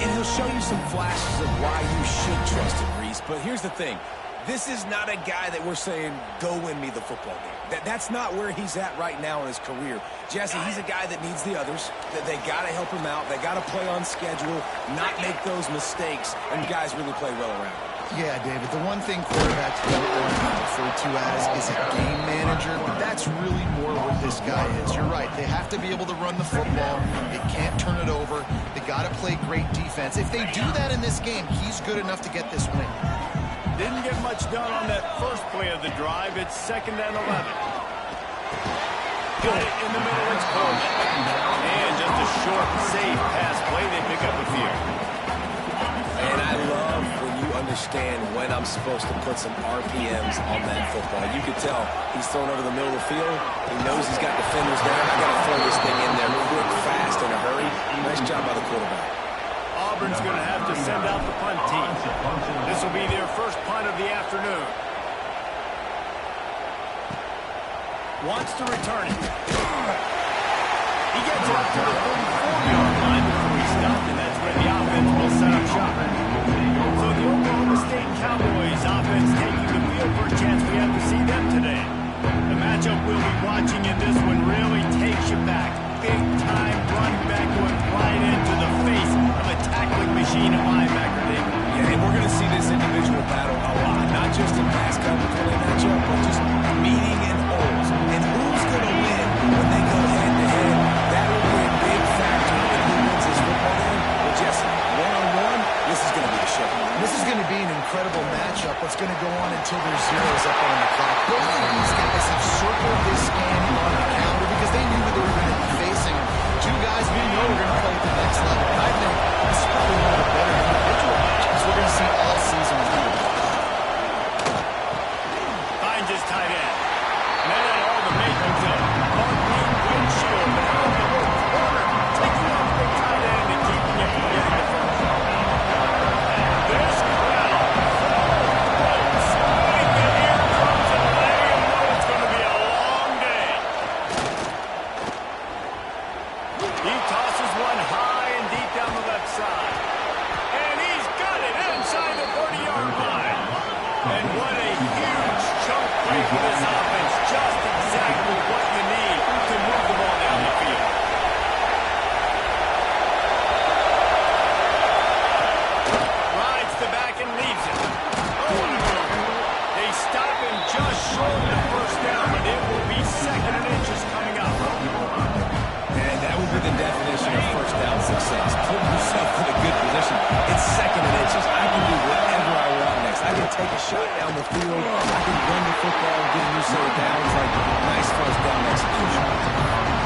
And he'll show you some flashes of why you should trust him, Reese. But here's the thing. This is not a guy that we're saying, go win me the football game. That's not where he's at right now in his career. Jesse, he's a guy that needs the others. They got to help him out. They got to play on schedule, not make those mistakes, and guys really play well around him. Yeah, David, the one thing quarterbacks don't want to be referred to as is a game manager, but that's really more what this guy is. You're right. They have to be able to run the football. They can't turn it over. They got to play great defense. If they do that in this game, he's good enough to get this win. Didn't get much done on that first play of the drive. It's 2nd and 11. Got it in the middle. It's Coleman. And just a short, safe pass play. They pick up a few. And I love when you understand when I'm supposed to put some RPMs on that football. You could tell he's thrown over the middle of the field. He knows he's got defenders there. I got to throw this thing in there quick, fast, in a hurry. Nice job by the quarterback. Auburn's going to have to send out the punt team. This will be their first punt of the afternoon. Wants to return it. He gets up to the 34-yard line before he stopped, and that's where the offense will set up shop. So the Oklahoma State Cowboys offense taking the field for a chance. We have to see them today. The matchup we'll be watching in this one really takes you back. Big-time run back going right into the face of a tackling machine of linebacker, David. Yeah, and we're going to see this individual battle a lot, not just in pass coverage when they match up, but just meeting in holes. And who's going to win when they go head-to-head? That will be a big factor in who wins this football game. Well, Jesse, one-on-one, this is going to be a show. This is going to be an incredible matchup that's going to go on until there's zeros up on the clock. Both of these guys have circled this game on the calendar because they knew they were going to be facing two guys we know are going to play at the next level. And I think this is probably one of the better individual matchups we're going to see all season long. Finds his tight end. And then had all the makings of Martin windshield. But how about the corner taking off the tight end and keeping it from getting the first. This crowd votes. And here comes a letting him know it's going to be a long day. He tosses one high and deep down the left side. And he's got it inside the 30-yard line. And what a huge chunk play for this offense. Just exactly what you need to move the ball down the field. Rides the back and leaves it. Oh, what a move. They stop him just short of the first down, but it will be 2nd and inches coming up. And that would be the definition of first down success. Put yourself in a good position. It's 2nd and inches. I can do whatever I want next. I can take a shot down the field. I can run the football and get a new set of downs. Like, nice first down execution.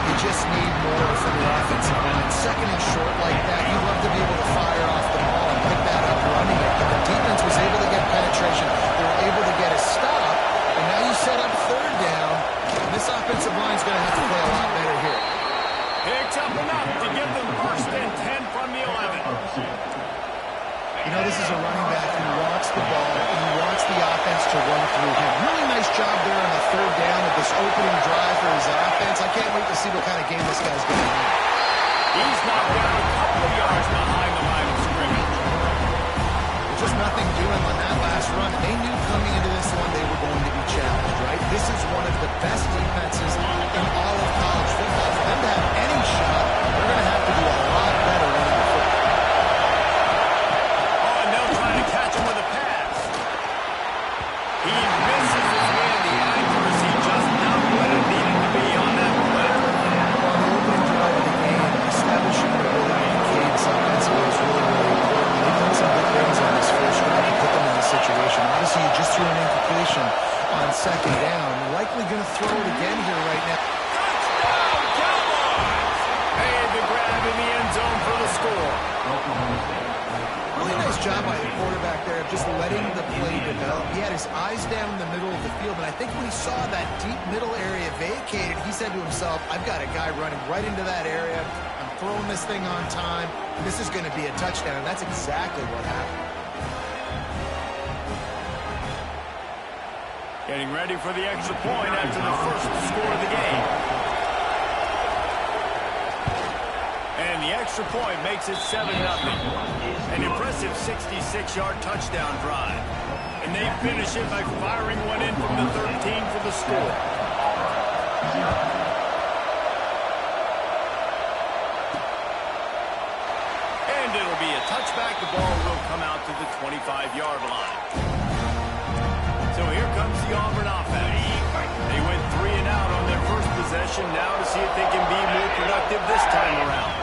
You just need more from the offensive line. 2nd and short like that, you'd love to be able to fire off the ball and pick that up running it. But the defense was able to get penetration. They were able to get a stop. And now you set up 3rd down. And this offensive line is going to have to play a lot better here. Picks up enough to give them 1st and 10 from the 11. You know, this is a running back who wants the ball and he wants the offense to run through him. Really nice job there on the 3rd down of this opening drive for his offense. I can't wait to see what kind of game this guy's going to have. He's knocked down a couple of yards behind the line of scrimmage. Just nothing doing on that last run. They knew coming into this one they were going to be challenged, right? This is one of the best defenses in all of college football. For them to have any shot, they're going to have to do a lot better running the football. Oh, and they'll try to catch him with a pass. He misses his way in the accuracy, just not what it needed to be on that play. On the opening drive of the game, establishing the ability to cadence offensively was really, really important. They've done some good things on this first drive to put them in this situation. Obviously, you just threw an incompletion on 2nd down. Likely going to throw it again here right now. Touchdown, Cowboys! Made the grab in the end zone for the score. Really nice job by the quarterback there of just letting the play develop. He had his eyes down in the middle of the field, and I think when he saw that deep middle area vacated, he said to himself, I've got a guy running right into that area. I'm throwing this thing on time. This is going to be a touchdown, and that's exactly what happened. Getting ready for the extra point after the first score of the game. And the extra point makes it 7-0. An impressive 66-yard touchdown drive. And they finish it by firing one in from the 13 for the score. And it'll be a touchback. The ball will come out to the 25-yard line. So here comes the Auburn offense. They went 3 and out on their first possession. Now to see if they can be more productive this time around.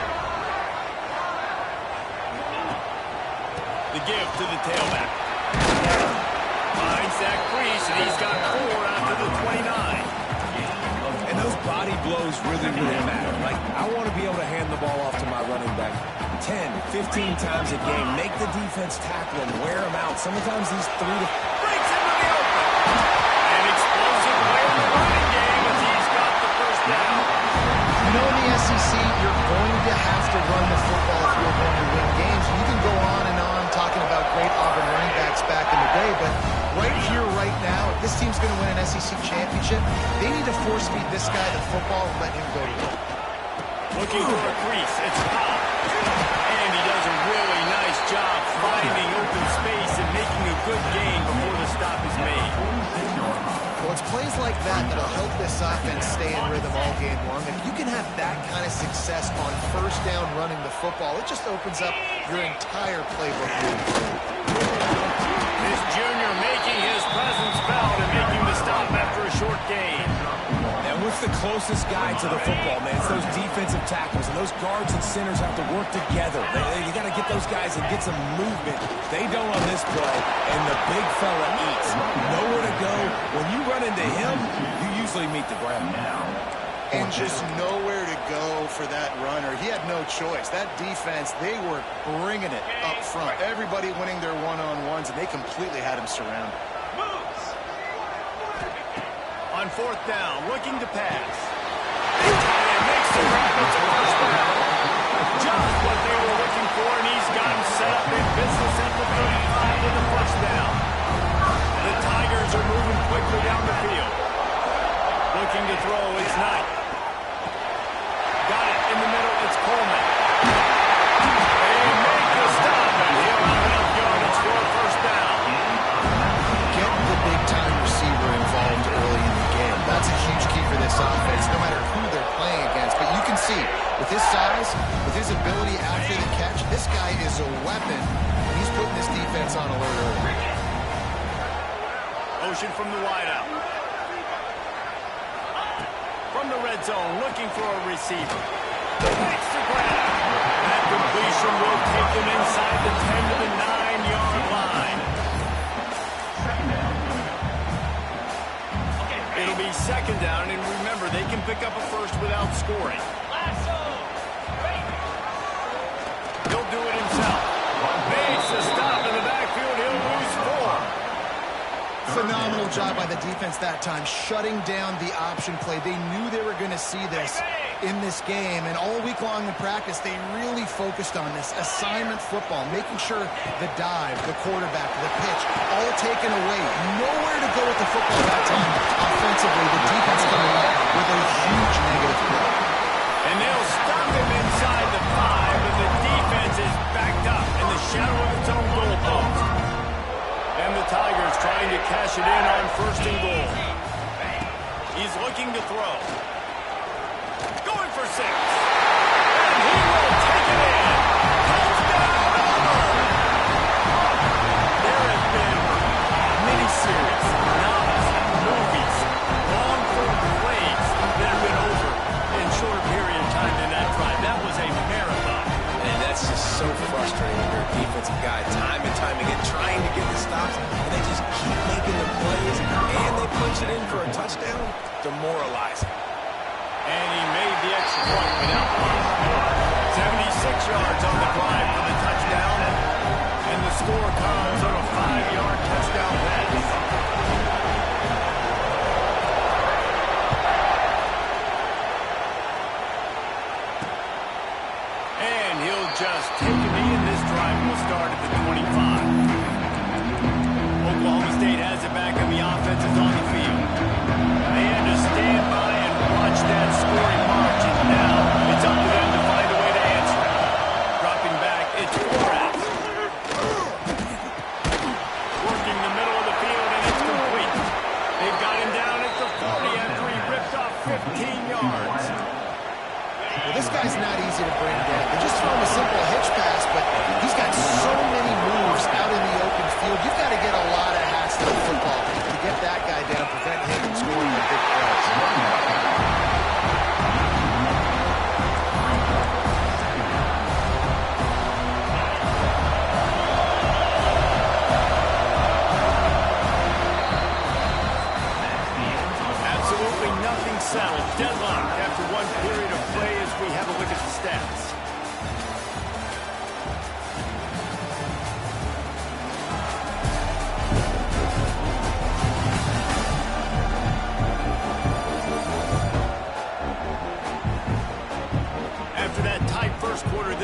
The give to the tailback. Finds that crease, and he's got 4 after the 29. And those body blows really, really matter. Like, I want to be able to hand the ball off to my running back 10, 15 times a game. Make the defense tackle him, wear him out. Sometimes these 3 to... Breaks into the open. An explosive play in the running game as he's got the first down. You know, in the SEC, you're going to have to run the football if you're going to win games. You can go on and on talking about great Auburn running backs back in the day, but right here, right now, if this team's going to win an SEC championship, they need to force-feed this guy the football and let him go to work. Looking for a crease. It's Pop. And he does a really nice job finding open space and making a good gain before the stop is made. Well, it's plays like that that'll help this offense stay in rhythm all game long. If you can have that kind of success on first down running the football, it just opens up your entire playbook. This junior making his presence felt and making the stop after a short gain. And what's the closest guy to the football, man? It's those defensive tackles, and those guards and centers have to work together. You got to get those guys and get some movement. They don't on this play, and the big fella eats. Nowhere to go. When you run into him, you usually meet the ground. And just nowhere to go for that runner. He had no choice. That defense, they were bringing it up front. Everybody winning their one-on-ones, and they completely had him surrounded. On fourth down, looking to pass. And makes the grab. It's a first down. Just what they were looking for, and he's gotten set up in business at the 35 with the first down. The Tigers are moving quickly down the field. Looking to throw, it's Knight. Got it in the middle, it's Coleman. They make the stop, and he'll have enough yardage for a first down. Get the big-time receiver involved early in the game. That's a huge key for this offense, no matter who they're playing against. But you can see, with his size, with his ability after the catch, this guy is a weapon, and he's putting this defense on alert early. Motion from the wideout. From the red zone, looking for a receiver. Makes the grab. That completion will take them inside the 10 to the 9-yard line. It'll be second down, and remember, they can pick up a first without scoring. He'll do it himself. Makes a stop in the backfield. He'll lose 4. Phenomenal job by the defense that time, shutting down the option play. They knew they were going to see this in this game, and all week long in practice, they really focused on this assignment football, making sure the dive, the quarterback, the pitch, all taken away. Nowhere to go with the football that time offensively. The defense coming up with a huge negative play. And they'll stop him inside the 5, and the defense is backed up in the shadow of its own goal post. And the Tigers trying to cash it in on first and goal. He's looking to throw. Going for 6. And he will take it in. Touchdown, Auburn! There have been miniseries, novels, movies, long-form plays that have been over in short period of time in that drive. That was a marathon. And that's just so frustrating when you're a defensive guy, time and time again, trying to get the stops, and they just keep making the plays, and they punch it in for a touchdown. Demoralizing. And he made the extra point without one. 76 yards on the drive for the touchdown, and the score comes on a 5-yard touchdown pass. And he'll just take a knee, and this drive will start at the 25. Oklahoma State has it back, and the offense is on the field. They had to stand by and watch that scoring march, and now it's up to them to find a way to answer.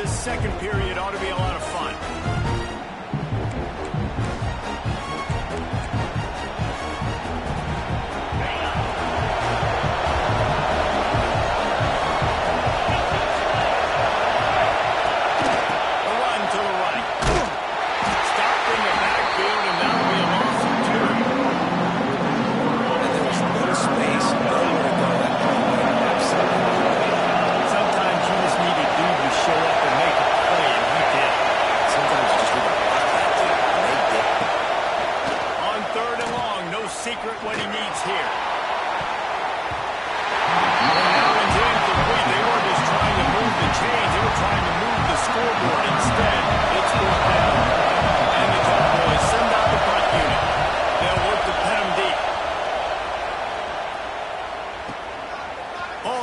this second period ought to be a lot of fun.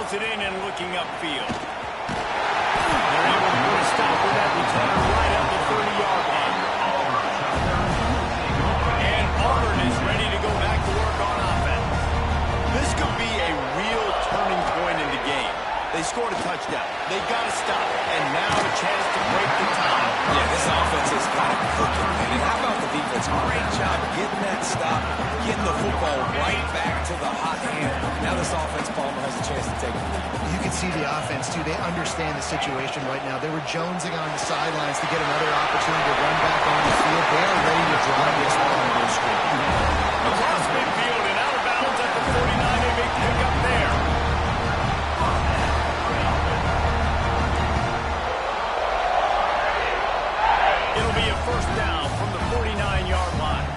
It in and looking upfield. They're able to put a stop with that return right at the 30-yard line. And Auburn is ready to go back to work on offense. This could be a real turning point in the game. They scored a touchdown. They got to stop. And now a chance to break the tie. Yeah, this offense has got it cooking, man. And how about the defense? Great job getting that stop, getting the football right back to the hot hand. Now this offense, Palmer, has a chance to take the lead. You can see the offense, too. They understand the situation right now. They were jonesing on the sidelines to get another opportunity to run back on the field. They are ready to drive this ball into a score. Across midfield and out of bounds at the 49. They make pick up there. It'll be a first down from the 49-yard line.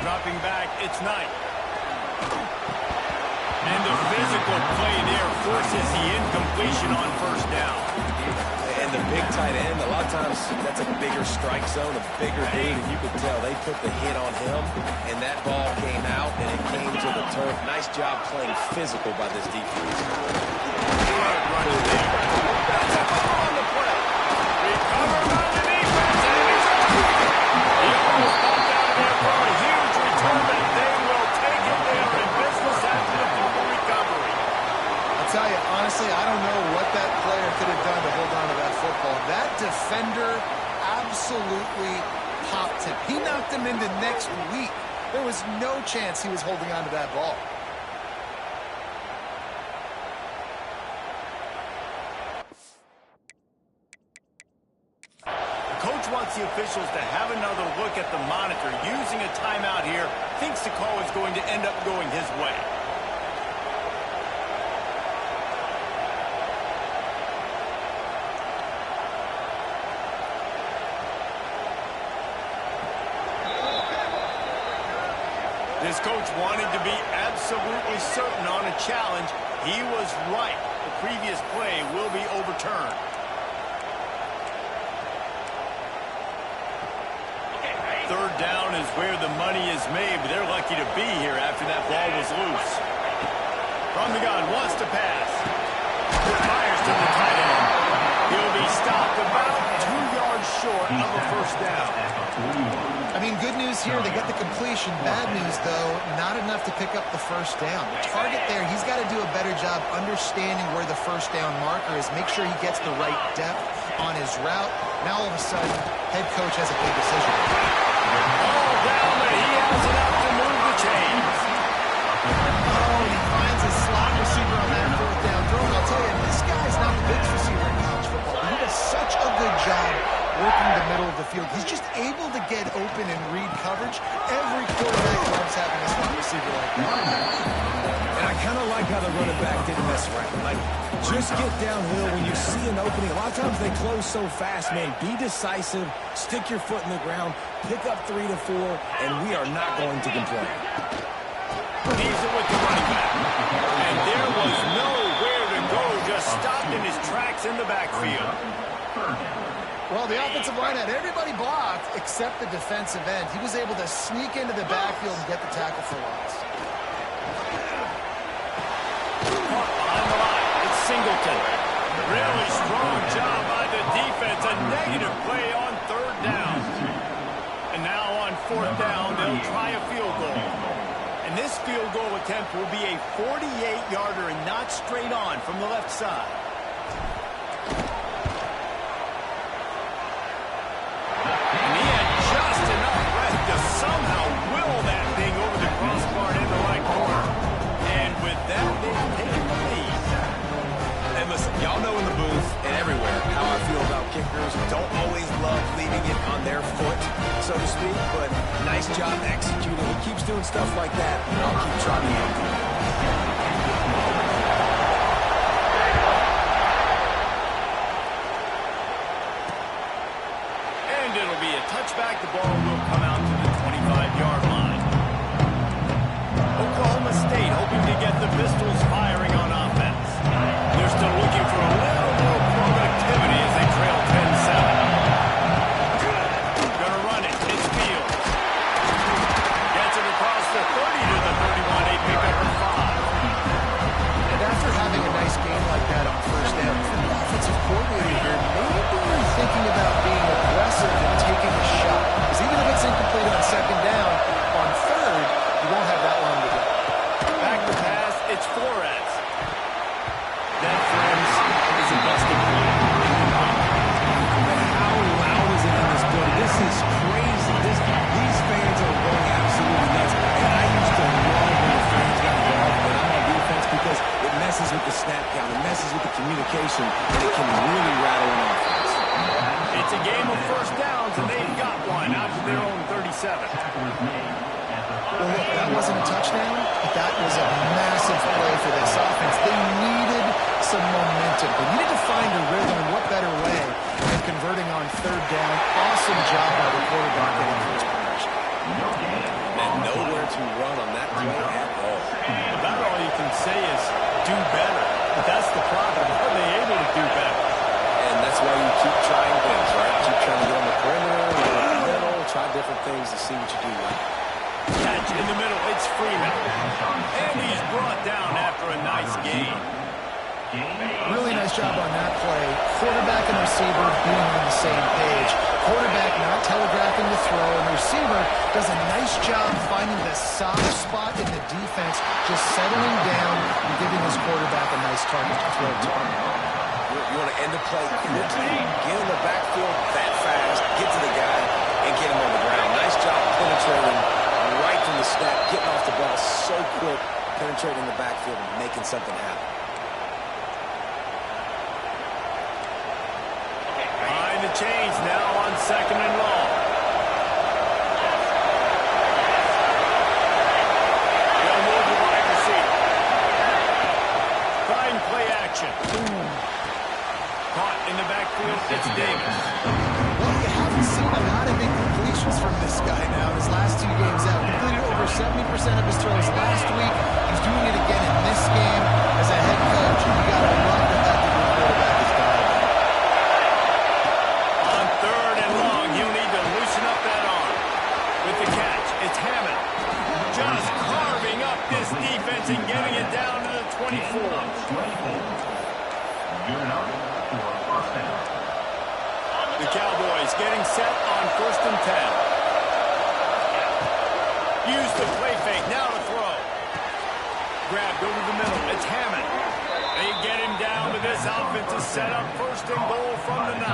Dropping back, it's Knight. And the physical play there forces the incompletion on first down. And the big tight end, a lot of times that's a bigger strike zone, a bigger dude, and you could tell they took the hit on him, and that ball came out, and it came to the turf. Nice job playing physical by this defense. Right there. That's a ball on the play. Recovered by the defense, and he's a target. He almost popped out of there for a huge return, but they will take it there in business after the fumble recovery. I'll tell you, honestly, I don't know what that player could have done to hold on to that football. That defender absolutely popped him. He knocked him into next week. There was no chance he was holding on to that ball. Coach wants the officials to have another look at the monitor. Using a timeout here, thinks the call is going to end up going his way. This coach wanted to be absolutely certain on a challenge. He was right. The previous play will be overturned. Third down is where the money is made, but they're lucky to be here after that ball was loose. From the gun, wants to pass. Fires to the tight end. He'll be stopped about 2 yards short of a first down. I mean, good news here, they got the completion. Bad news, though, not enough to pick up the first down. The target there, he's got to do a better job understanding where the first down marker is, make sure he gets the right depth on his route. Now, all of a sudden, head coach has a big decision. Ball down, but he has enough to move the chains. Oh, and he finds a slot receiver on that fourth down throw. And I'll tell you, this guy's not the biggest receiver in college football, but he does such a good job working the middle of the field. He's just able to get open and read coverage. Every quarterback loves having a slot receiver like that. And I kind of like how the running back didn't mess around. Like, just get downhill when you see an opening. A lot of times they close so fast, man. Be decisive, stick your foot in the ground, pick up 3 to 4, and we are not going to complain. Needs it with the running back. And there was nowhere to go, just stopped in his tracks in the backfield. Well, the offensive line had everybody blocked except the defensive end. He was able to sneak into the backfield and get the tackle for loss. On the line, it's Singleton. Really strong job by the defense. A negative play on third down. And now on fourth down, they'll try a field goal. And this field goal attempt will be a 48-yarder and not straight on from the left side. always love leaving it on their foot, so to speak, but nice job executing. He keeps doing stuff like that, and I'll keep trying to help him. And it'll be a touchback. The ball will come out to the 25-yard line. Oklahoma State hoping to get the Pistols firing on offense. They're still looking for a little more productivity as they trail 10-7. Gonna run it. It's Fields. Gets it across the 30 to the 31. They pick up her 5. And after having a nice game like that on first down, if you're the offensive coordinator here, maybe you're thinking about being aggressive and taking a shot. Because even if it's incomplete on second down, on third, you won't have that long to go. Back to pass. It's Flores. That, friends, is a busted play. How loud is it in this building? This is crazy. These fans are going absolutely nuts. And I used to love when the fans got involved when I'm on defense because it messes with the snap count, it messes with the communication, and it can really rattle an offense. It's a game of first downs, and they've got one out to their own 37. Well, look, that wasn't a touchdown, but that was a massive play for this offense. They needed some momentum. They needed to find a rhythm, and what better way than converting on third down. Awesome job by the quarterback getting first progression. And nowhere to run on that play at all. About all you can say is do better. But that's the problem. Are they able to do better? And that's why you keep trying things, right? Keep trying to get on the perimeter, go in the middle, try different things to see what you do right. Catch in the middle. It's Freeman. And he's brought down after a nice gain. Really nice job on that play. Quarterback and receiver being on the same page. Quarterback not telegraphing the throw, and the receiver does a nice job finding the soft spot in the defense, just settling down and giving his quarterback a nice target to throw to. You want to end the play quickly, get in the backfield that fast, get to the guy, and get him on the ground. Nice job penetrating right from the snap, getting off the ball so quick, penetrating the backfield and making something happen. Behind the chains now on second and long. They'll move the wide receiver. Fine play action. Caught in the backfield, it's Davis. Well, you haven't seen a lot of incompletions from this guy now in his last 2 games out. Completed over 70% of his throws last week. He's doing it again in this game. As a head coach, you got to love the fact that your quarterback is dialed in. On third and long, he'll need to loosen up that arm. With the catch, it's Hammond. Just carving up this defense and getting it down to the 24. The Cowboys getting set on 1st and 10. Use the play fake, now to throw. Grabbed over the middle, it's Hammond. They get him down to this offensive setup, 1st and goal from the 9.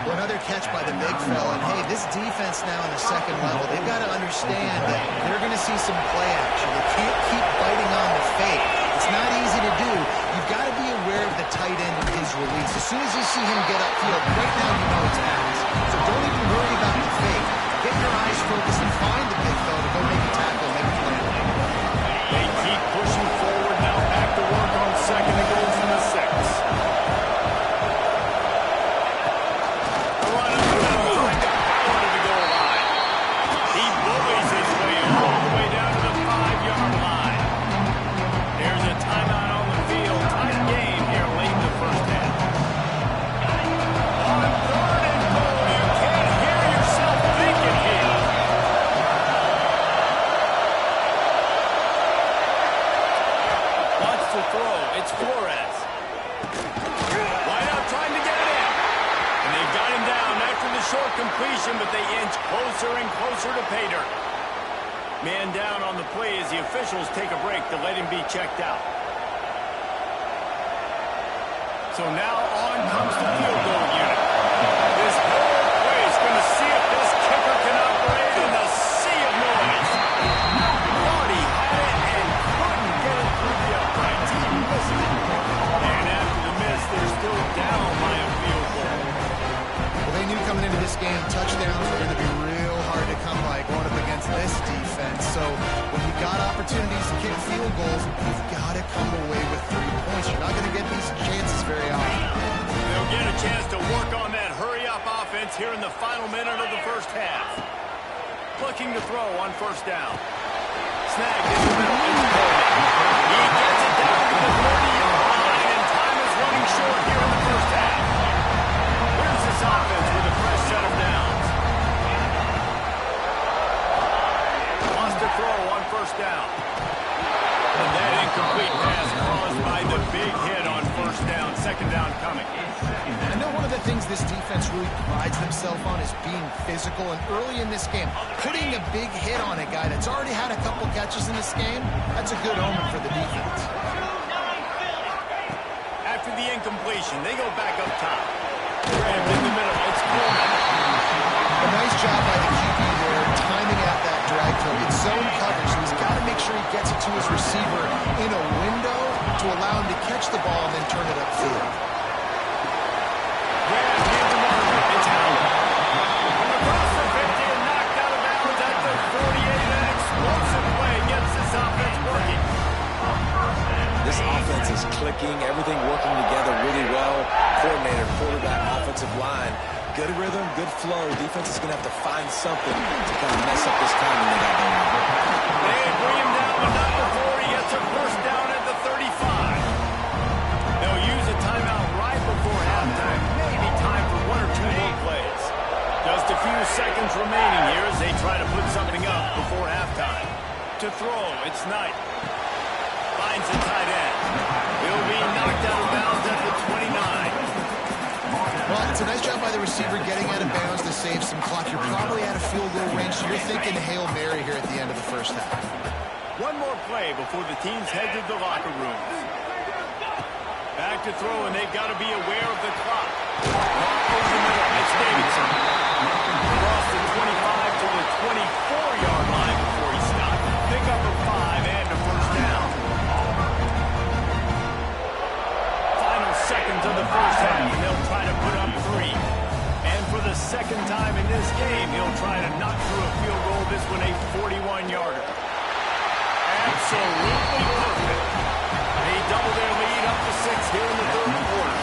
Well, another catch by the big fella. And, hey, this defense now on the second level, they've got to understand that they're going to see some play action. They can't keep biting on the fake. It's not easy to do. You've got to be aware of the tight end and his release. As soon as you see him get upfield, right now you know it's pass. So don't even worry about the fake. Get your eyes focused and find the big fella to go make a tackle and make a play. They keep pushing forward now, back to work on second and goal from the 6. It's Flores. Wide out trying to get it in. And they've got him down after the short completion, but they inch closer and closer to pay dirt. Man down on the play as the officials take a break to let him be checked out. So now on comes the field goal unit. This whole play is going to see if this kicker can operate in the sea of noise. Thought he had it and couldn't get it through the upright. Team missing it. And after the miss, they're still down by a field goal. coming into this game, touchdowns were going to be real hard to come by going up against this defense. So when you got opportunities to kick field goals, you've got to come away with 3 points. You're not going to get these chances very often. They'll get a chance to work on that hurry-up offense here in the final minute of the first half. Looking to throw on first down. Snagged in the middle. It's Coleman. He gets it down to the 30-yard line, and time is running short here in the first half. Here's this offense with a fresh set of downs. Wants to throw on first down. And that incomplete pass caused by the big hit on first down. Second down coming. I know one of the things this defense really prides themselves on is being physical, and early in this game, putting a big hit on a guy that's already had a couple catches in this game, that's a good omen for the defense. After the incompletion, they go back up top. Grabbed in the middle, it's Coleman. A nice job by the QB there, timing out that drag throw. It's zone coverage, so he's got to make sure he gets it to his receiver in a window to allow him to catch the ball and then turn it upfield. It's Howard. Across the 50 and knocked out of bounds at the 48. An explosive play gets this offense working. This offense is clicking, everything working together really well. Coordinator, quarterback, offensive line. Good rhythm, good flow. Defense is going to have to find something to kind of mess up this timing they got going on. They bring him down, but not before he gets a first down at the 35. They'll use a timeout right before halftime. Maybe time for 1 or 2 more plays. Just a few seconds remaining here as they try to put something up before halftime. To throw, it's Knight. Finds the tight end. He'll be knocked out of bounds at the 29. Well, it's a nice job by the receiver getting out of bounds to save some clock. You're probably out of field goal range, so you're thinking Hail Mary here at the end of the first half. One more play before the teams head to the locker rooms. Back to throw, and they've got to be aware of the clock. Over the middle, it's Davidson. Across the 25 to the 24-yard line before he stopped. Pick up a 5 and a first down. Final seconds of the first half, and they'll try to put up 3. And for the second time in this game, he'll try to knock through a field goal, this one a 41-yarder. Absolutely perfect. They double their lead up to 6 here in the third quarter.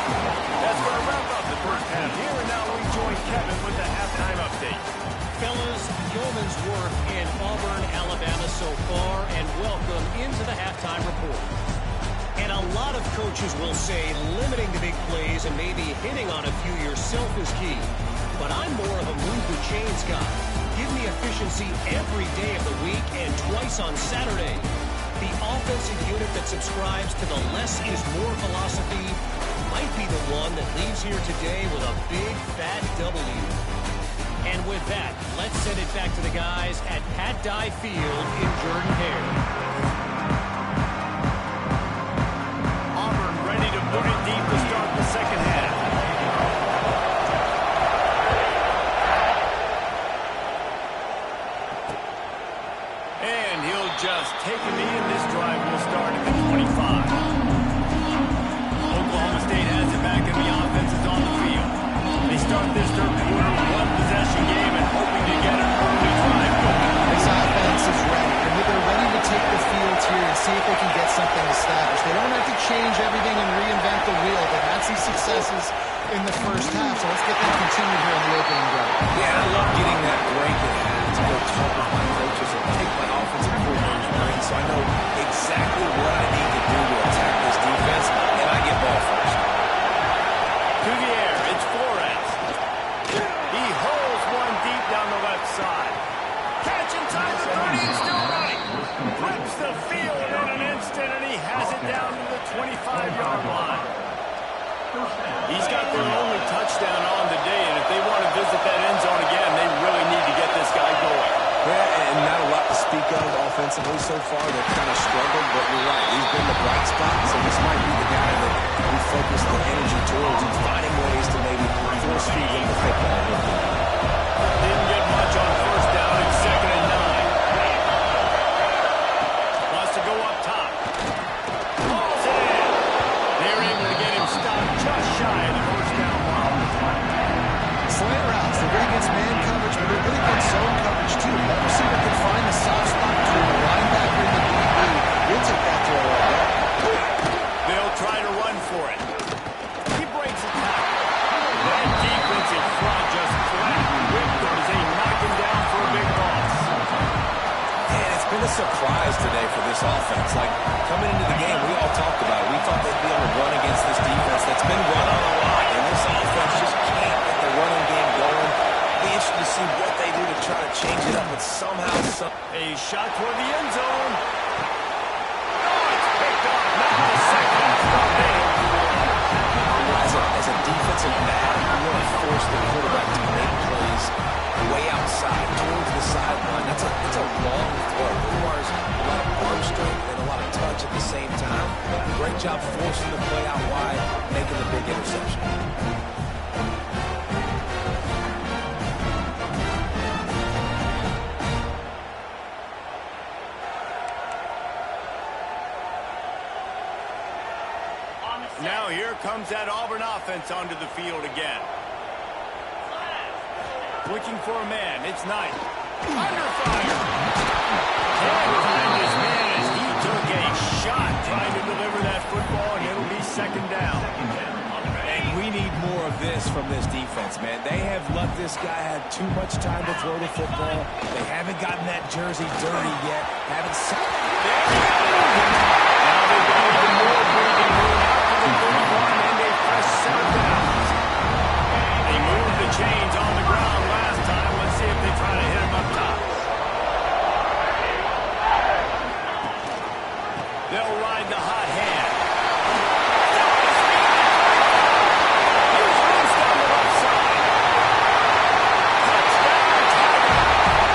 That's going to wrap up the first half here, and now we join Kevin with the halftime update. Fellas, yeoman's work in Auburn, Alabama so far, and welcome into the halftime report. And a lot of coaches will say limiting the big plays and maybe hitting on a few yourself is key. But I'm more of a move the chains guy. Give me efficiency every day of the week and twice on Saturday. The offensive unit that subscribes to the less is more philosophy might be the one that leaves here today with a big fat W. And with that, let's send it back to the guys at Pat Dye Field in Jordan-Hare. Auburn ready to put it deep to start the second half. And he'll just take a knee, and this drive will start at the 25. Oklahoma State has it back, and the offense is on the field. They start this third quarter, one-possession game, and hoping to get an early drive going. This offense is ready. They're ready to take the field here and see if they can get something established. They don't have to change everything and reinvent the wheel. They've had some successes in the first half, so let's get them continued here in the opening drive. Yeah, I love getting that break at half to go talk with my coaches or take my offensive coordinator's brain so I know exactly what I need to do to attack this defense, and I get ball first. To the air, it's Flores. He holds one deep down the left side. Catch inside the 30, and still running. Flips the field in an instant, and he has it down to the 25-yard line. He's got their only touchdown on the day, and if they want to visit that end zone again, they really need to get this guy going. Yeah, and not a lot to speak of offensively so far. They've kind of struggled, but you're right. He's been the bright spot, so this might be the guy that we focus the energy towards and finding ways to maybe force feed him the football. Didn't get much on first down. It's 2nd and 9. Wants to go up top. Hauls it in. They're able to get him stopped just shy of the first down line. Slant routes. They're good against man coverage, but they're good against zone coverage, too. That receiver can find the soft spot between the linebacker and the DB. We'll take that throw all day. They'll try to run for it. He breaks a tackle. That defensive front just flattened Whitworth as they knock him down for a big loss. Man, it's been a surprise today for this offense. Like, coming into the game, we all talked about it. We thought they'd be able to run against this defense that's been run on a lot, and this offense just can't get the running game going. Be interested to see what they do to try to change it up, but somehow... A shot toward the end zone. Oh, it's picked up. Not the second. As a defensive back, you want to force the quarterback to make plays way outside, towards the sideline. It's a long throw. It requires a lot of arm strength and a lot of touch at the same time. Great job forcing the play out wide, making the big interception. Now here comes that Auburn offense onto the field again. Looking for a man. It's Knight. Under fire. Can't find his man as he took a shot trying to deliver that football, and it'll be second down. And we need more of this from this defense, man. They have let this guy have too much time to throw the football. They haven't gotten that jersey dirty yet. Haven't... There we go. Now they've got even more breathing room after the 31 and a fresh set of downs. They moved the chains on the ground last time. Let's see if they try to hit him up top. They'll ride the hot hand. Here's loose down the left side. Touchdown, Tiger.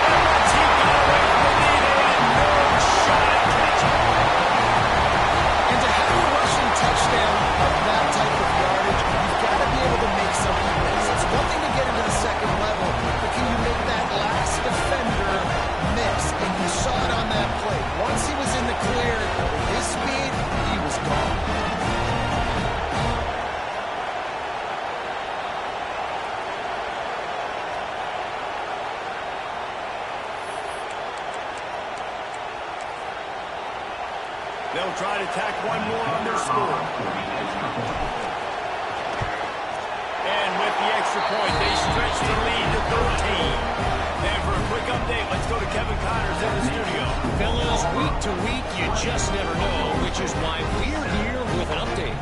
And once he got away from the lead, they had no shot at catching. And to have a rushing touchdown of that type of yardage, you've got to be able to make something miss. It's one thing to get into the second level, but can you make that last defender miss? And you saw it on that play. Once he was in the clear, with his speed, he was gone. They'll try to tack one more on their score. And with the extra point, they stretch the lead to 13. And for a quick update, let's go to Kevin Connors in the studio. Fellas, week to week, you just never know, which is why we're here with an update.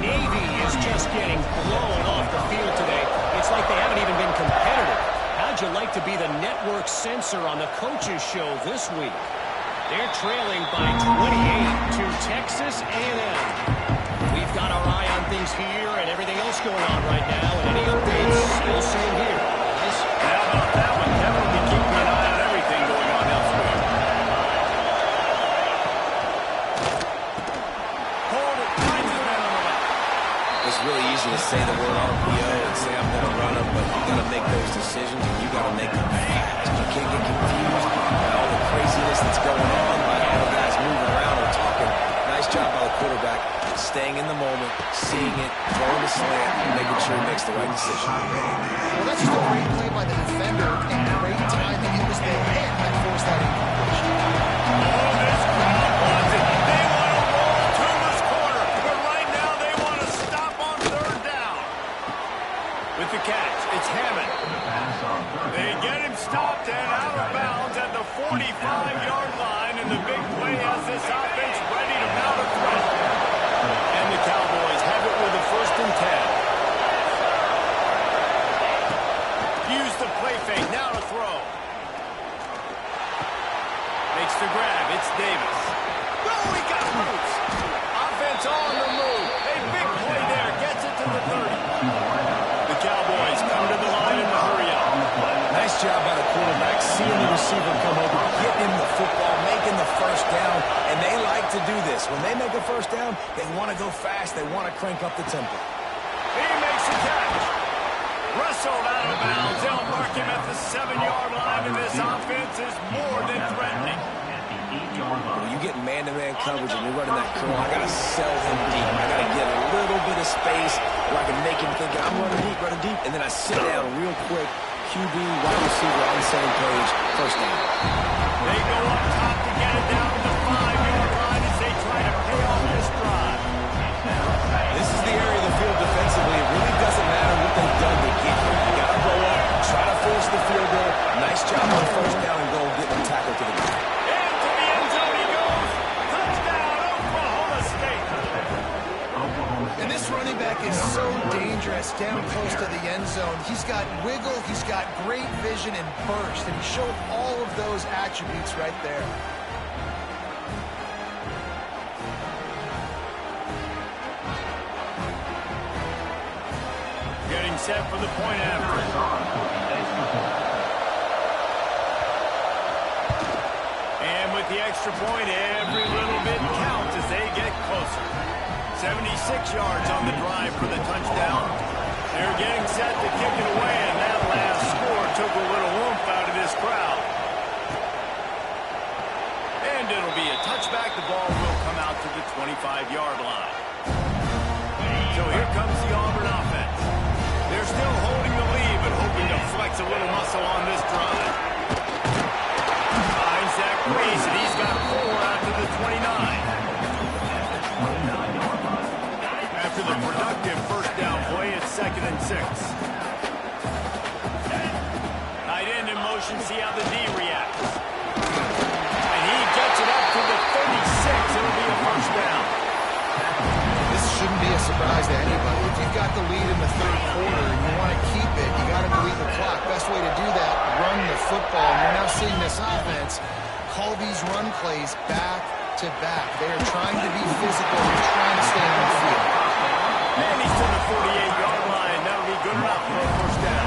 Navy is just getting blown off the field today. It's like they haven't even been competitive. How'd you like to be the network censor on the coaches show this week? They're trailing by 28 to Texas A&M. We've got our eye on things here and everything else going on right now, and any updates you'll see here. Guys? How about that one? Kevin will be keeping an eye on everything going on elsewhere. Hold it. Finds his man on the left. It's really easy to say the word RPO and say I'm going to run them, but you got to make those decisions and you got to make them fast. You can't get confused by all the craziness that's going on, by all the guys moving around or talking. Nice job by the quarterback, staying in the moment, seeing it, throwing the slant, and making sure he makes the right decision. Well, that's just a great play by the defender and great timing. It was the hit that forced that incompletion. Oh, this crowd wants it. They want to roll to this corner, but right now they want to stop on third down. With the catch, it's Hammond. They get him stopped and out of bounds at the 45-yard line, and the big play has this offense ready to mount a threat. And the Cowboys have it with a 1st and 10. Use the play fake, now to throw. Makes the grab, it's Davis. Oh, he got loose. Offense on the move. A big play there, gets it to the 30. The Cowboys come to the line in a hurry up. Nice job by the quarterback, seeing the receiver come over, getting him the football, making the first down, and they like to do this. When they make a first down, they want to go fast, they want to crank up the tempo. He makes the catch. Wrestled out of bounds. They'll mark him at the 7-yard line, and this offense is more than threatening. When you get man-to-man coverage and you're running that curl, I got to sell him deep. I got to get a little bit of space where I can make him think I'm running deep, and then I sit down real quick QB, wide receiver on the same page. First down. They go up top to get it down to the 5-yard line as they try to pay off this drive. This is the area of the field defensively. It really doesn't matter what they've done to get here. You got to go up, try to force the field goal. Nice job on first down and goal, getting the tackle to the ground. Into the end zone he goes. Touchdown, Oklahoma State. And this running back is so dangerous down close to the end zone. He's got wiggle, he's got great vision and burst, and he showed all of those attributes right there. Getting set for the point after. And with the extra point, every little bit counts as they get closer. 76 yards on the drive for the touchdown. They're getting set to kick it away, and that last score took a little oomph out of this crowd. And it'll be a touchback. The ball will come out to the 25-yard line. So here comes the Auburn offense. They're still holding the lead, but hoping to flex a little muscle on this drive. Finds Zach Reese, and he's got 4 out to the 29. After the productive first down play, it's 2nd and 6. Tight end in motion, see how the D reacts. And he gets it up to the 36. It'll be a first down. This shouldn't be a surprise to anybody. If you've got the lead in the third quarter and you want to keep it, you got to delete the clock. Best way to do that, run the football. And you're now seeing this offense call these run plays back to back. They are trying to be physical and trying to stay on the field. And he's to the 48-yard line. That'll be good enough for a first down.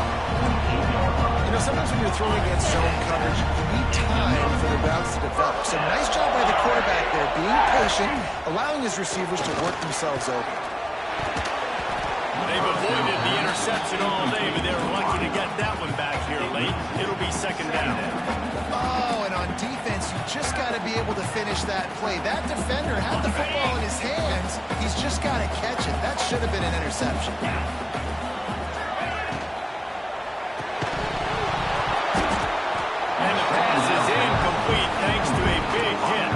You know, sometimes when you're throwing against zone coverage, you need time for the routes to develop. So nice job by the quarterback there, being patient, allowing his receivers to work themselves open. They've avoided the interception all day, but they're lucky to get that one back here late. It'll be 2nd down. Oh, and on defense, you just got to be able to finish that play. That defender had the football in his hands. He's just got to catch it. That should have been an interception. And the pass is incomplete thanks to a big hit.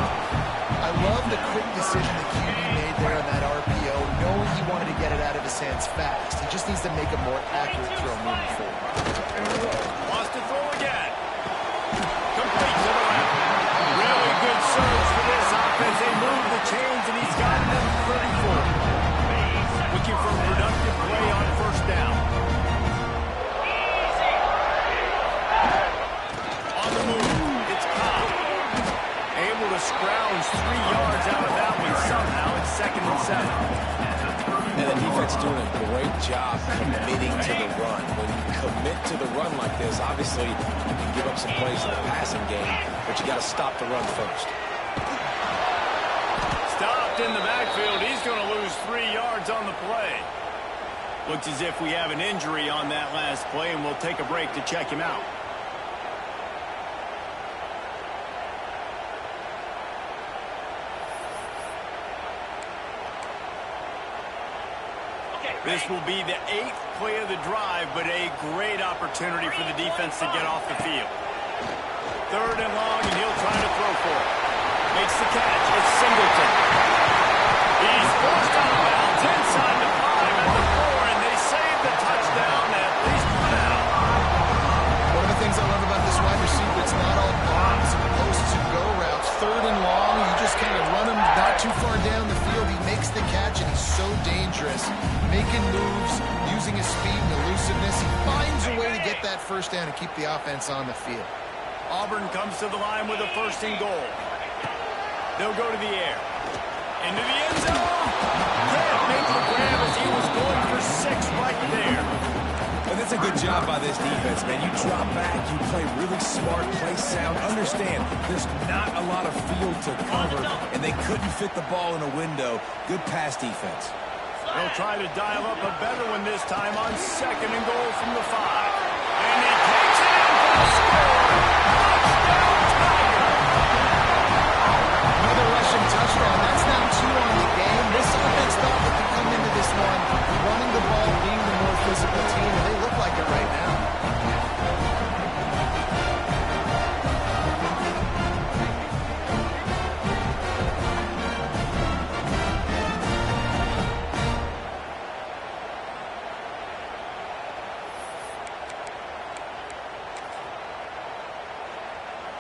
I love the quick decision the QB made there on that RPO, knowing he wanted to get it out of his hands fast. He just needs to make a more accurate throw moving forward. Wants to throw again. Complete to the left. Really good surge for this offense. They move the chains, and he's got it at 34. Looking for a productive play on first down. On the move, it's Cobb. Able to scrounge 3 yards out of that one somehow. It's 2nd and 7. And the defense doing a great job committing to the run. When you commit to the run like this, obviously you can give up some plays in the passing game, but you got to stop the run first. Stopped in the backfield. He's going to lose 3 yards on the play. Looks as if we have an injury on that last play, and we'll take a break to check him out. This will be the 8th play of the drive, but a great opportunity for the defense to get off the field. 3rd and long, and he'll try to throw for it. Makes the catch. It's Singleton. He's forced out of bounds inside the 5 at the 4, and they save the touchdown, at least for now. One of the things I love about this wide receiver, it's not all bombs and posts and go routes. 3rd and long, you just kind of run him not too far down the field. He makes the catch, and he's so dangerous. Making moves, using his speed and elusiveness. He finds a way to get that first down and keep the offense on the field. Auburn comes to the line with a 1st and goal. They'll go to the air. Into the end zone. Can't make the grab as he was going for 6 right there. And that's a good job by this defense, man. You drop back, you play really smart, play sound. Understand, there's not a lot of field to cover, and they couldn't fit the ball in a window. Good pass defense. They'll try to dial up a better one this time on 2nd and goal from the 5. And he takes it in for the score. Touchdown, Tiger. Another rushing touchdown. That's now 2 on the game. This offense thought they could come into this one running the ball, being the more physical team, and they look like it right now.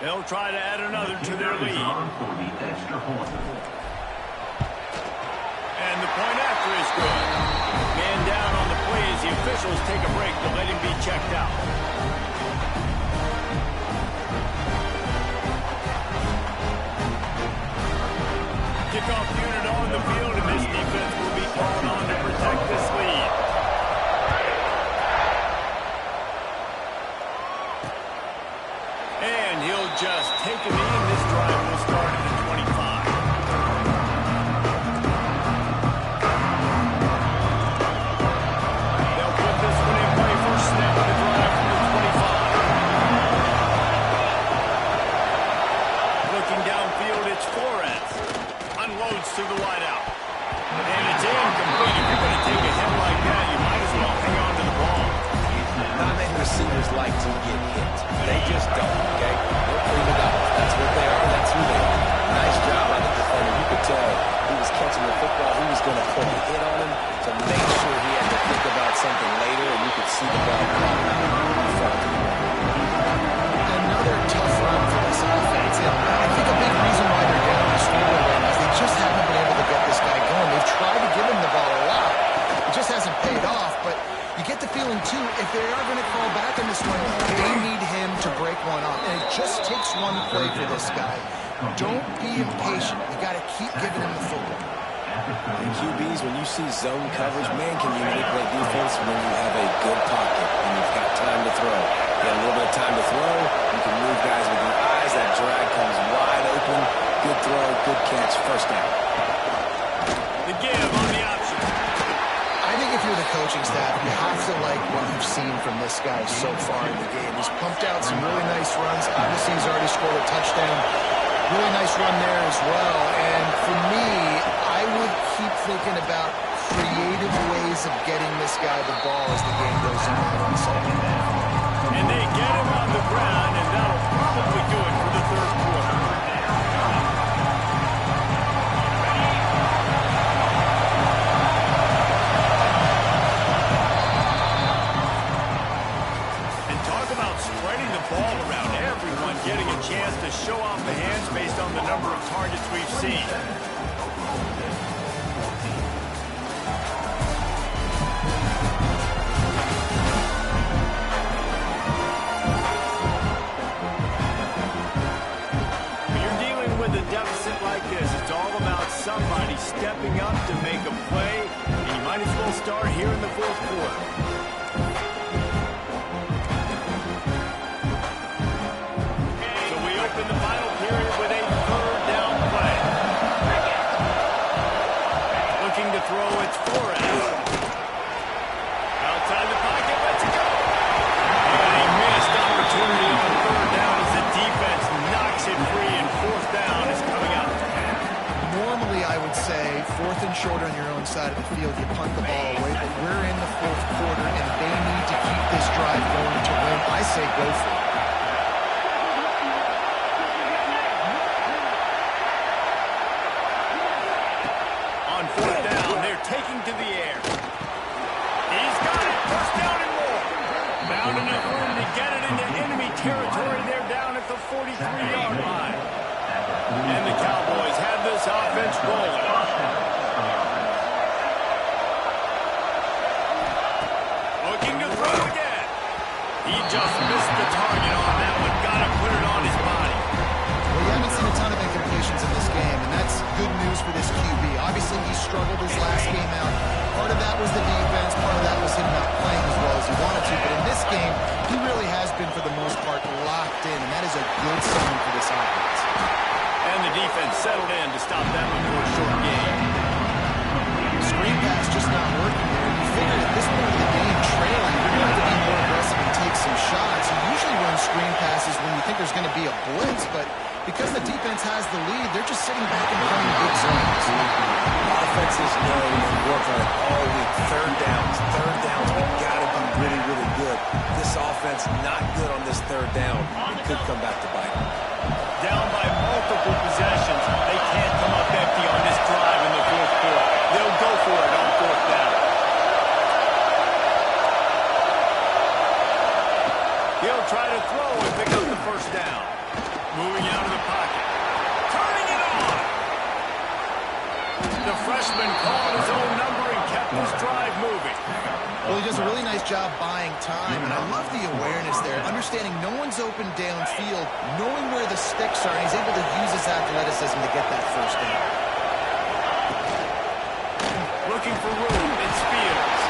They'll try to add another to their lead. And the point after is good. Man down on the play as the officials take a break to let him be checked out. Kickoff unit on the field, and this defense will be called on to protect this lead. And he'll just take a knee, and this drive will start at the 25. They'll put this one in play for a snap of the drive from the 25. Looking downfield, it's Flores. Unloads to the wideout. And it's incomplete. If you're going to take a hit like that, you might as well hang on to the ball. Not many receivers like to get hit. They just don't, okay? They're prima donnas. That's what they are. That's who they are. Nice job by the defender. You could tell he was catching the football. He was going to put a hit on him to make sure he had to think about something later, and you could see the ball come out in front of him. Another tough run for this offense. And I think a big reason why they're down this field right is they just haven't been able to get this guy going. They've tried to give him the ball a lot. It just hasn't paid off, but you get the feeling, too, if they are going to fall back in this one, they need him to break one off. And it just takes one play for this guy. Don't be impatient. You got to keep giving him the football. And QBs, when you see zone coverage, man, can you manipulate defense when you have a good pocket and you've got time to throw. You got a little bit of time to throw. You can move guys with your eyes. That drag comes wide open. Good throw, good catch, first down. The give on the option. I think if you're the coaching staff, you have to like what you've seen from this guy so far in the game. He's pumped out some really nice runs. Obviously, he's already scored a touchdown. Really nice run there as well. And for me, I would keep thinking about creative ways of getting this guy the ball as the game goes on second half. And they get him on the ground, and that'll probably do it for the third quarter. And talk about spreading the ball around, everyone getting a chance to show off the hands based on the number of targets we've seen. Deficit like this, it's all about somebody stepping up to make a play, and you might as well start here in the fourth quarter. So we open the final period with a third down play. Looking to throw, it's Flores. Outside the pocket, let's go. And a missed opportunity on third down as the defense knocks it free, and fourth down is coming out. Normally, I would say fourth and short on your own side of the field, you punt the ball away, but we're in the fourth quarter, and they need to keep this drive going to win. I say go for it. On fourth down, they're taking to the air. He's got it. First down and more. Found enough room to get it into enemy territory. They're down at the 43-yard line. And the Cowboys have this offense rolling. Looking to throw again. He just missed the target on that one. Got to put it on his body. Well, you haven't seen a ton of incompletions in this game, and that's good news for this QB. Obviously, he struggled his last game out. Part of that was the defense. Part of that was him not playing as well as he wanted to. But in this game, he really has been, for the most part, locked in, and that is a good sign for this offense. And the defense settled in to stop that one for a short game. Screen pass just not working there. You figure at this point of the game, trailing, you're going to have to be more aggressive and take some shots. You usually run screen passes when you think there's going to be a blitz, but because the defense has the lead, they're just sitting back and playing big zones. Offenses know and work on it all week. Third downs, we got to be really, really good. This offense not good on this third down. It could come back to bite them. Down by multiple possessions. They can't come up empty on this drive in the fourth quarter. They'll go for it on fourth down. He'll try to throw and pick up the first down. Moving out of the pocket. Turning it on. The freshman called his own number and kept his drive moving. Well, he does a really nice job buying time, and I love the awareness there. Understanding no one's open downfield, knowing where the sticks are, and he's able to use his athleticism to get that first down. Looking for room. It's Fields.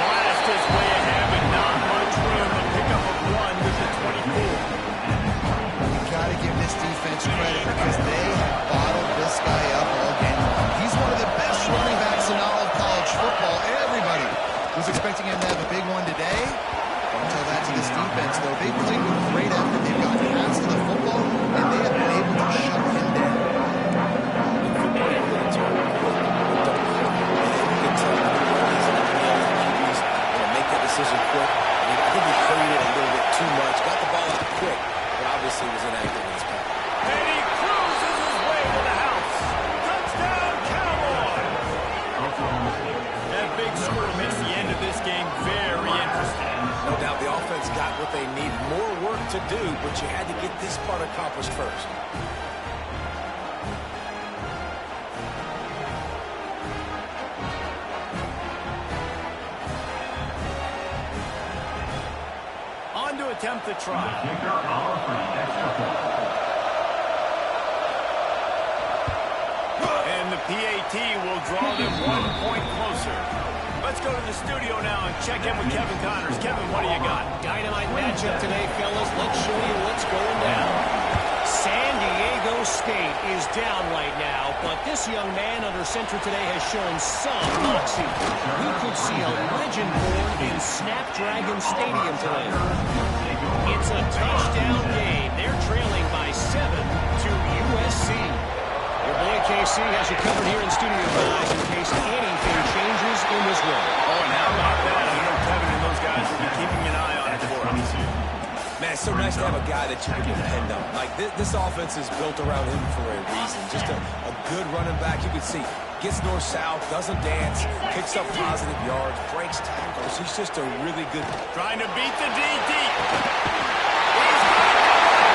Blast his way ahead, but not much room. The pickup of one with the 24. You got to give this defense credit because they have bottled this guy up all game long. He's one of the best running backs in all of college football. Everybody was expecting him to have a big one today. Don't tell that to this defense, though. They played with great effort. They've gotten hands to the football, and they have been able to shut him down. Decision quick. I mean, I think he hurried it a little bit too much. Got the ball out quick, but obviously was inactive in his pass. And he cruises his way to the house. Touchdown, Cowboys! That big score makes the end of this game very interesting. No doubt the offense got what they need. More work to do, but you had to get this part accomplished first. Attempt to try. And the PAT will draw them 1 point closer. Let's go to the studio now and check in with Kevin Connors. Kevin, what do you got? Dynamite matchup today, fellas. Let's show you what's going down. San Diego State is down right now, but this young man under center today has shown some moxie. We could see a legend born in Snapdragon Stadium today. It's a touchdown game. They're trailing by 7 to USC. Your boy KC has you covered here in studio, guys, in case anything changes in this one. Oh, and how about that? I know Kevin and those guys will be keeping an eye on it for us. Man, it's so nice to have a guy that you can depend on. Like, this offense is built around him for a reason. Just a good running back. You can see, gets north-south, doesn't dance, picks up positive yards, breaks tackles. He's just a really good... Trying to beat the D deep.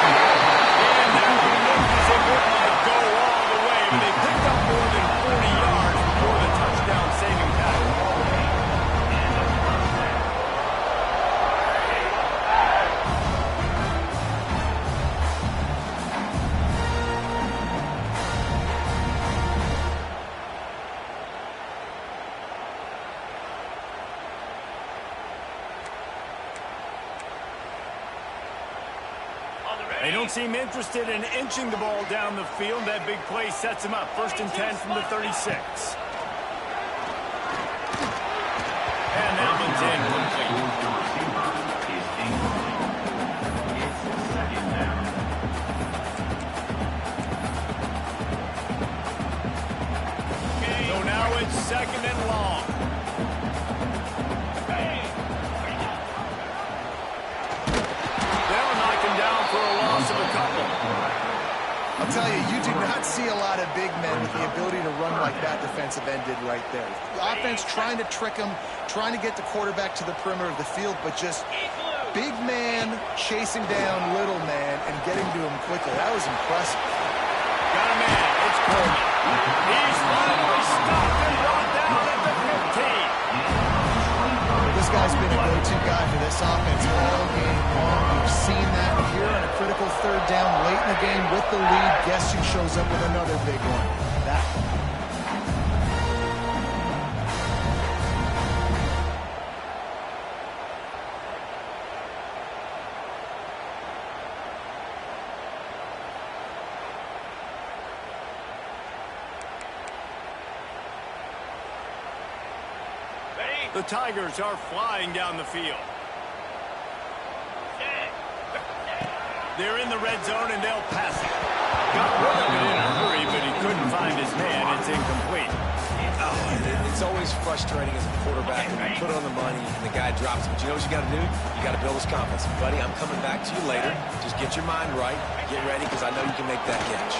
And that one looked as if it might go all the way, but they picked up more than 40 yards before the touchdown-saving tackle. They don't seem interested in inching the ball down the field. That big play sets them up. 1st and 10 from the 36. And that one's incomplete. So now it's 2nd and long. I'll tell you, you do not see a lot of big men with the ability to run like that defensive end did right there. The offense trying to trick him, trying to get the quarterback to the perimeter of the field, but just big man chasing down little man and getting to him quickly. That was impressive. Got a man. It's Coleman. He's finally stopped and brought down at the 15. This guy's been a go-to guy for this offense all game long. We've seen that here on a critical 3rd down late in the game with the lead. Guess who shows up with another big one? That one. The Tigers are flying down the field. They're in the red zone, and they'll pass it. Got rid of it in a hurry, but he couldn't find his man. It's incomplete. Oh, it's always frustrating as a quarterback when you put it on the money and the guy drops it. But you know what you got to do? You got to build his confidence. Buddy, I'm coming back to you later. Just get your mind right. Get ready, because I know you can make that catch.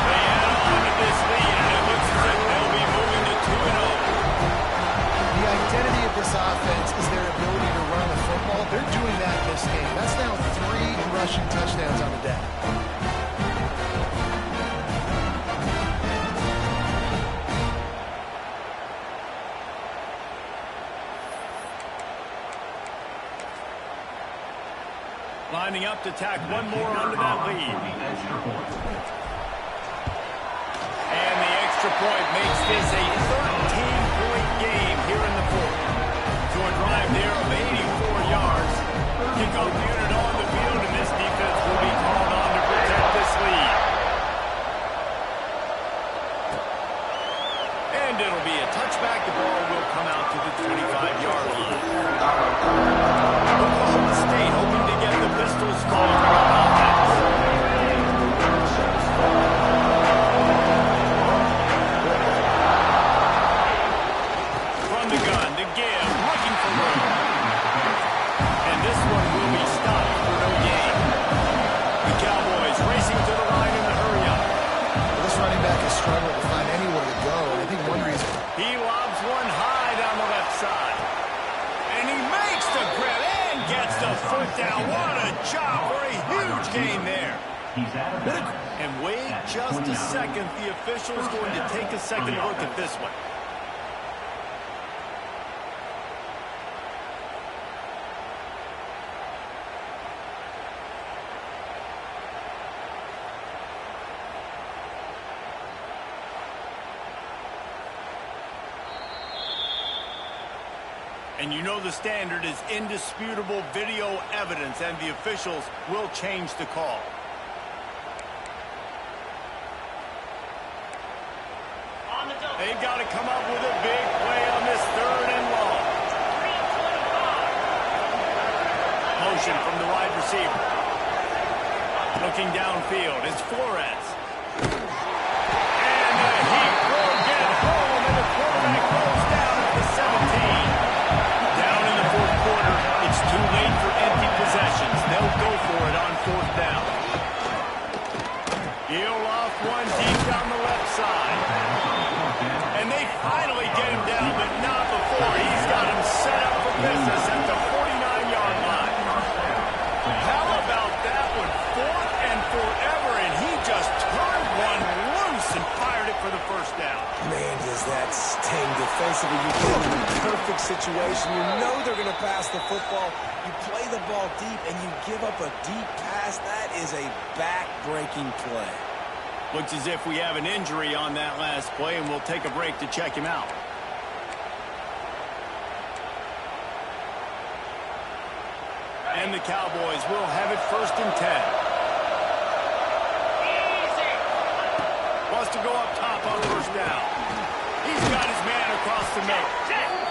They add on to this lead, and it looks as if they'll be moving to 2-0 Lining up to tack one more onto that lead. And the extra point makes this a 13-point game here in the fourth. To a drive there of 84 yards. Kickoff unit on the field, and this defense will be called on to protect this lead. And it'll be a touchback. The ball will come out to the 25-yard line. Oklahoma State hoping to get the Pistols firing on offense. From the gun to give, looking for room. And this one will be stopped for no gain. The Cowboys racing to the line in the hurry-up. Well, this running back has struggled to find anywhere to go, and I think one reason... He lobs one high down the left side. And he makes the grab and gets the foot down. What a job for a huge gain there. And wait just a second. The official is going to take a second look at this one. And you know the standard is indisputable video evidence, and the officials will change the call. They've got to come up with a big play on this 3rd and long. Motion from the wide receiver. Looking downfield, it's Flores. And he will get home, and the quarterback goes down at the 17. Quarter, it's too late for empty possessions. They'll go for it on 4th down. He'll off one deep down the left side. And they finally get him down, but not before. He's got him set up for business at the 49-yard line. How about that one? 4th and forever, and he just turned one loose and fired it for the 1st down. Man, does that sting defensively. You get in a perfect situation. You know they're going to pass the football. You play the ball deep, and you give up a deep pass. That is a back-breaking play. Looks as if we have an injury on that last play, and we'll take a break to check him out. And the Cowboys will have it 1st and 10. Wants to go up top on 1st down. He's got his man across the middle.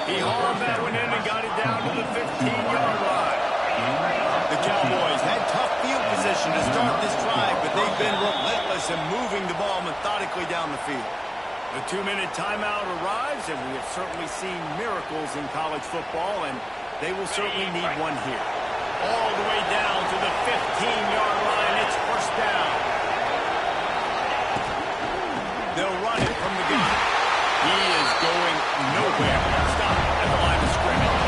He hauled that one in and got it down to the 15-yard line. The Cowboys had tough field position to start this drive, but they've been relentless in moving the ball methodically down the field. The 2-minute timeout arrives, and we have certainly seen miracles in college football, and they will certainly need one here. All the way down to the 15-yard line. It's 1st down. They'll run it from the gun. He is going nowhere. Stop at the line of scrimmage.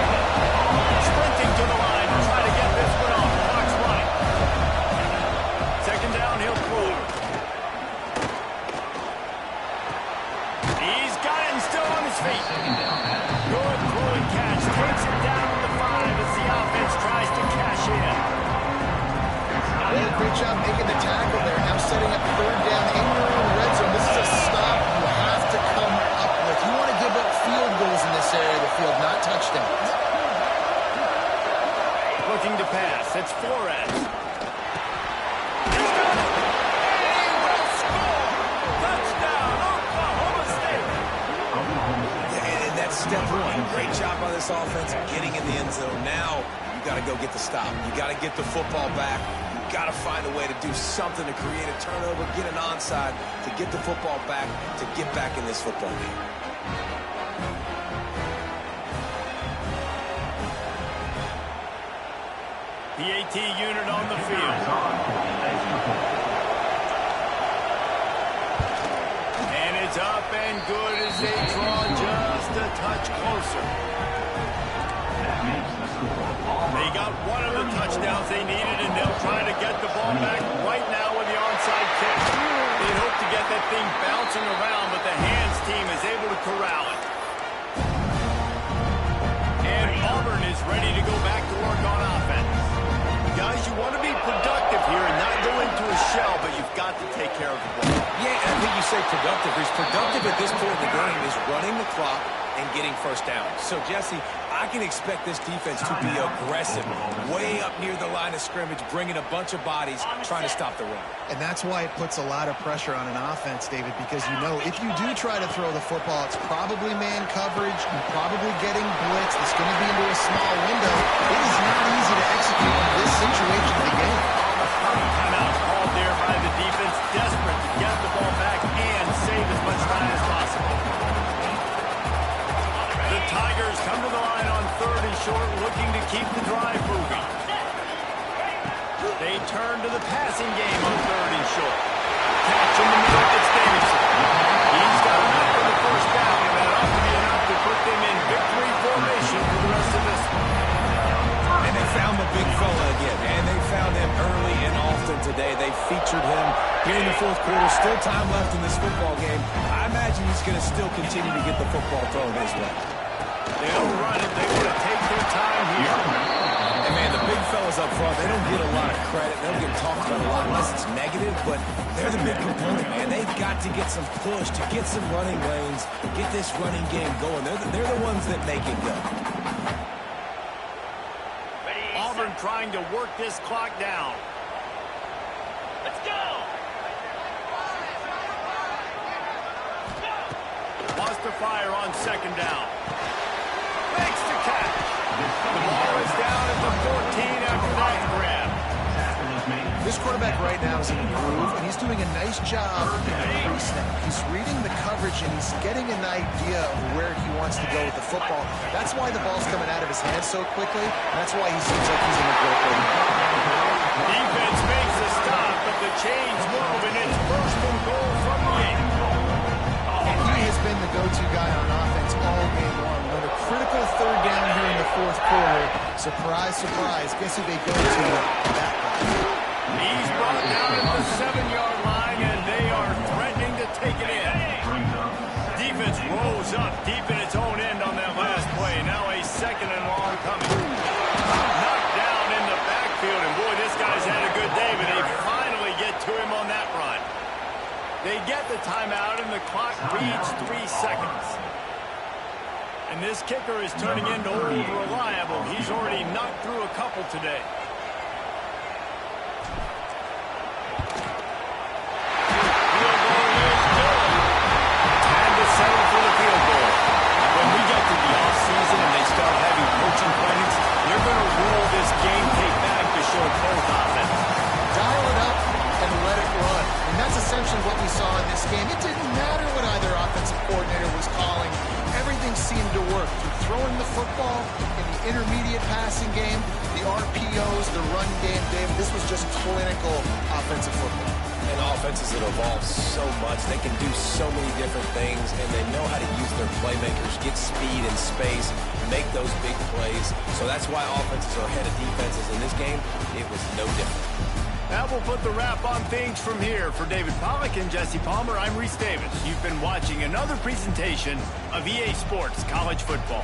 Sprinting to the line to try to get this one off. Clock's running. 2nd down, he'll throw it. He's got it and still on his feet. Good throw and catch. Takes it down to the 5 as the offense tries to cash in. Well, great job making the tackle there. Now setting up 3rd down in your own red zone. This is a stop you have to come up with. You want to give up field goals in this area of the field, not touchdowns. Looking to pass. It's Flores. He's got it. He will score. Touchdown, Oklahoma State. And that's step 1. Great job by this offense getting in the end zone. Now you got to go get the stop. You got to get the football back. Got to find a way to do something to create a turnover, get an onside, to get the football back, to get back in this football game. PAT unit on the field. And it's up and good as they draw just a touch closer. They got one of the touchdowns they needed, and they'll try to get the ball back right now with the onside kick. They hope to get that thing bouncing around, but the hands team is able to corral it. And Auburn is ready to go back to work on offense. Guys, you want to be productive here and not go into a shell, but you've got to take care of the ball. Yeah, and I think you say productive. He's productive at this point in the game is running the clock and getting first down. So, Jesse, I can expect this defense to be aggressive, way up near the line of scrimmage, bringing a bunch of bodies, trying to stop the run. And that's why it puts a lot of pressure on an offense, David, because you know if you do try to throw the football, it's probably man coverage, you're probably getting blitzed, it's going to be into a small window. It is not easy to execute in this situation of the game. Timeout called there by the defense, desperate to get the ball back and save as much time as possible. The Tigers come to the line on 3rd and short, looking to keep the drive moving. They turn to the passing game on 3rd and short. Catch in the middle, it's Davidson. He's got enough for the first down, and that ought to be enough to put them in victory formation for the rest of this one. And they found the big fella again, man. They found him early and often today. They featured him here in the 4th quarter. Still time left in this football game. I imagine he's going to still continue to get the football thrown his way. They'll run it. They want to take their time here. And, man, the big fellas up front, they don't get a lot of credit. They don't get talked about a lot unless it's negative, but they're the big component, man. They've got to get some push, to get some running lanes, get this running game going. They're the ones that make it go. Auburn trying to work this clock down. Let's go! Wants to fire on 2nd down. Makes the catch. The ball is down at the 14 after that grab. This quarterback right now is in a groove, and he's doing a nice job in the pre-snap. He's reading the coverage, and he's getting an idea of where he wants to go with the football. That's why the ball's coming out of his hands so quickly. That's why he seems like he's in a great way. Defense makes a stop, but the chains move, and it's 1st and goal from the 8. And he has been the go-to guy on offense all game long. When a critical 3rd down here in the 4th quarter, surprise, surprise, guess who they go to? That guy. He's brought down at the 7-yard line, and they are threatening to take it in. Defense rose up deep in its own end on that last play. Now a 2nd and long coming. Knocked down in the backfield, and boy, this guy's had a good day, but they finally get to him on that run. They get the timeout, and the clock reads 3 seconds. And this kicker is turning into old reliable. He's already knocked through a couple today. Settle for the field goal. When we get to the offseason and they start having coaching clinics, they're going to roll this game tape back to show both offenses. Dial it up and let it run. And that's essentially what we saw in this game. It didn't matter what either offensive coordinator was calling. Everything seemed to work. Through throwing the football in the intermediate passing game, the RPOs, the run game, David, this was just clinical offensive football. And offenses that evolve so much. They can do so many different things, and they know how to use their playmakers, get speed and space, make those big plays. So that's why offenses are ahead of defenses. In this game, it was no different. That will put the wrap on things from here. For David Pollack and Jesse Palmer, I'm Reese Davis. You've been watching another presentation of EA Sports College Football.